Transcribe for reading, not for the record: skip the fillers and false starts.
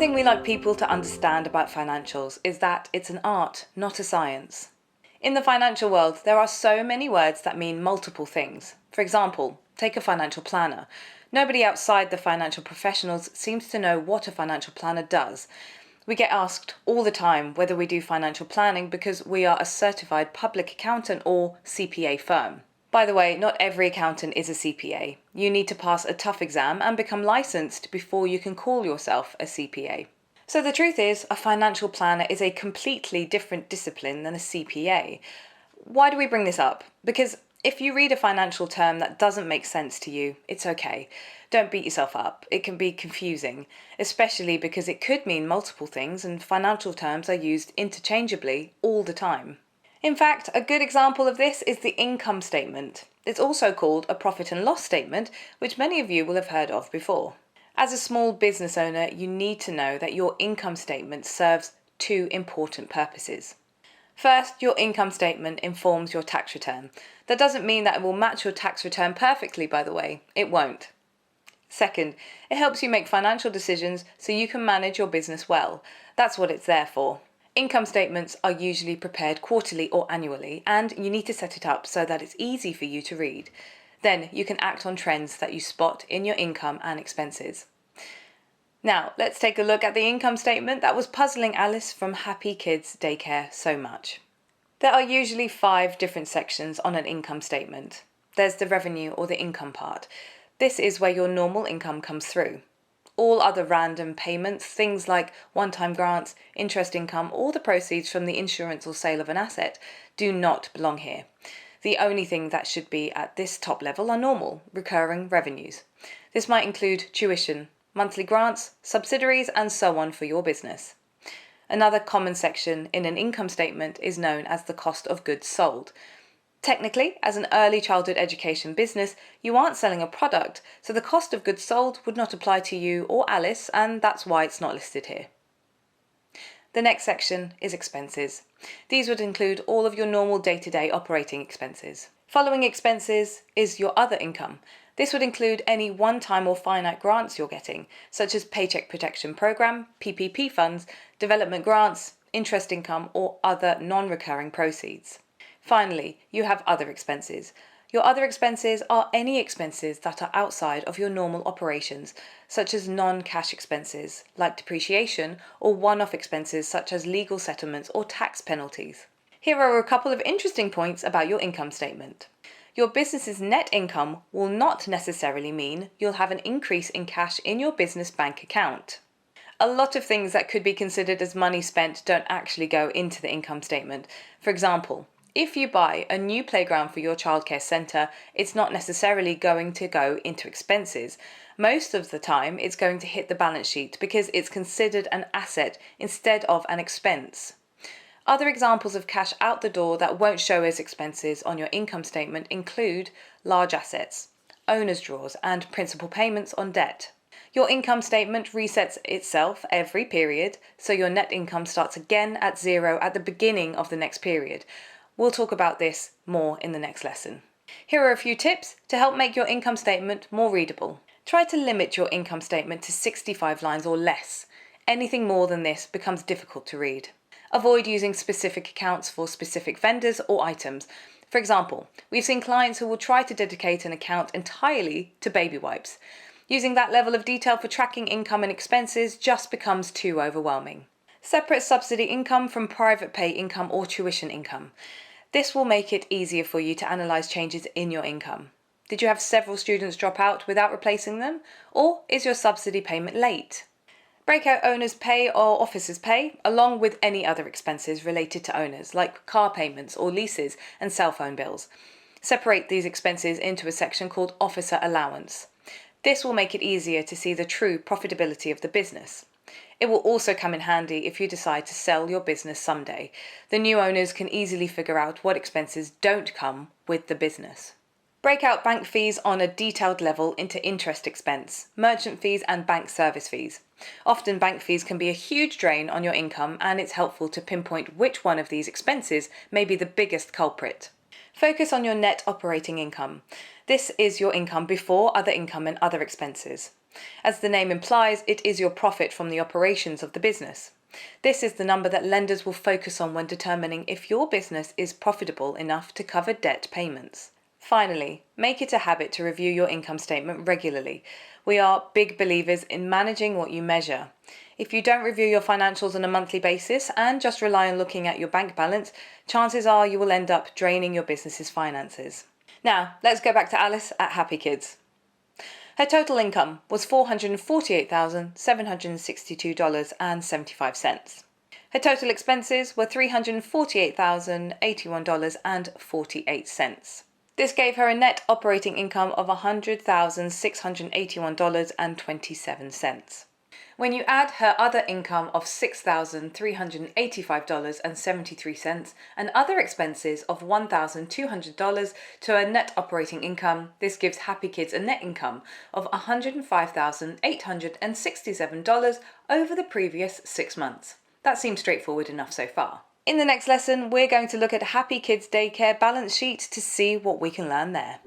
thing we like people to understand about financials is that it's an art, not a science. In the financial world, there are so many words that mean multiple things. For example, take a financial planner. Nobody outside the financial professionals seems to know what a financial planner does. We get asked all the time whether we do financial planning because we are a certified public accountant or CPA firm. By the way, not every accountant is a CPA. You need to pass a tough exam and become licensed before you can call yourself a CPA. So the truth is, a financial planner is a completely different discipline than a CPA. Why do we bring this up? Because if you read a financial term that doesn't make sense to you, it's okay. Don't beat yourself up. It can be confusing, especially because it could mean multiple things and financial terms are used interchangeably all the time. In fact, a good example of this is the income statement. It's also called a profit and loss statement, which many of you will have heard of before. As a small business owner, you need to know that your income statement serves two important purposes. First, your income statement informs your tax return. That doesn't mean that it will match your tax return perfectly, by the way. It won't. Second, it helps you make financial decisions so you can manage your business well. That's what it's there for. Income statements are usually prepared quarterly or annually, and you need to set it up so that it's easy for you to read. Then you can act on trends that you spot in your income and expenses. Now, let's take a look at the income statement that was puzzling Alice from Happy Kids Daycare so much. There are usually 5 different sections on an income statement. There's the revenue or the income part. This is where your normal income comes through. All other random payments, things like one-time grants, interest income, or the proceeds from the insurance or sale of an asset, do not belong here. The only thing that should be at this top level are normal, recurring revenues. This might include tuition, monthly grants, subsidiaries, and so on for your business. Another common section in an income statement is known as the cost of goods sold. Technically, as an early childhood education business, you aren't selling a product, so the cost of goods sold would not apply to you or Alice, and that's why it's not listed here. The next section is expenses. These would include all of your normal day-to-day operating expenses. Following expenses is your other income. This would include any one-time or finite grants you're getting, such as Paycheck Protection Program, PPP funds, development grants, interest income, or other non-recurring proceeds. Finally, you have other expenses. Your other expenses are any expenses that are outside of your normal operations, such as non-cash expenses, like depreciation, or one-off expenses such as legal settlements or tax penalties. Here are a couple of interesting points about your income statement. Your business's net income will not necessarily mean you'll have an increase in cash in your business bank account. A lot of things that could be considered as money spent don't actually go into the income statement. For example, if you buy a new playground for your childcare centre, it's not necessarily going to go into expenses. Most of the time, it's going to hit the balance sheet because it's considered an asset instead of an expense. Other examples of cash out the door that won't show as expenses on your income statement include large assets, owner's draws, and principal payments on debt. Your income statement resets itself every period, so your net income starts again at 0 at the beginning of the next period. We'll talk about this more in the next lesson. Here are a few tips to help make your income statement more readable. Try to limit your income statement to 65 lines or less. Anything more than this becomes difficult to read. Avoid using specific accounts for specific vendors or items. For example, we've seen clients who will try to dedicate an account entirely to baby wipes. Using that level of detail for tracking income and expenses just becomes too overwhelming. Separate subsidy income from private pay income or tuition income. This will make it easier for you to analyse changes in your income. Did you have several students drop out without replacing them? Or is your subsidy payment late? Break out owner's pay or officer's pay, along with any other expenses related to owners, like car payments or leases and cell phone bills. Separate these expenses into a section called officer allowance. This will make it easier to see the true profitability of the business. It will also come in handy if you decide to sell your business someday. The new owners can easily figure out what expenses don't come with the business. Break out bank fees on a detailed level into interest expense, merchant fees, and bank service fees. Often bank fees can be a huge drain on your income, and it's helpful to pinpoint which one of these expenses may be the biggest culprit. Focus on your net operating income. This is your income before other income and other expenses. As the name implies, it is your profit from the operations of the business. This is the number that lenders will focus on when determining if your business is profitable enough to cover debt payments. Finally, make it a habit to review your income statement regularly. We are big believers in managing what you measure. If you don't review your financials on a monthly basis and just rely on looking at your bank balance, chances are you will end up draining your business's finances. Now, let's go back to Alice at Happy Kids. Her total income was $448,762.75. Her total expenses were $348,081.48. This gave her a net operating income of $100,681.27. When you add her other income of $6,385.73 and other expenses of $1,200 to her net operating income, this gives Happy Kids a net income of $105,867 over the previous 6 months. That seems straightforward enough so far. In the next lesson, we're going to look at Happy Kids Daycare balance sheet to see what we can learn there.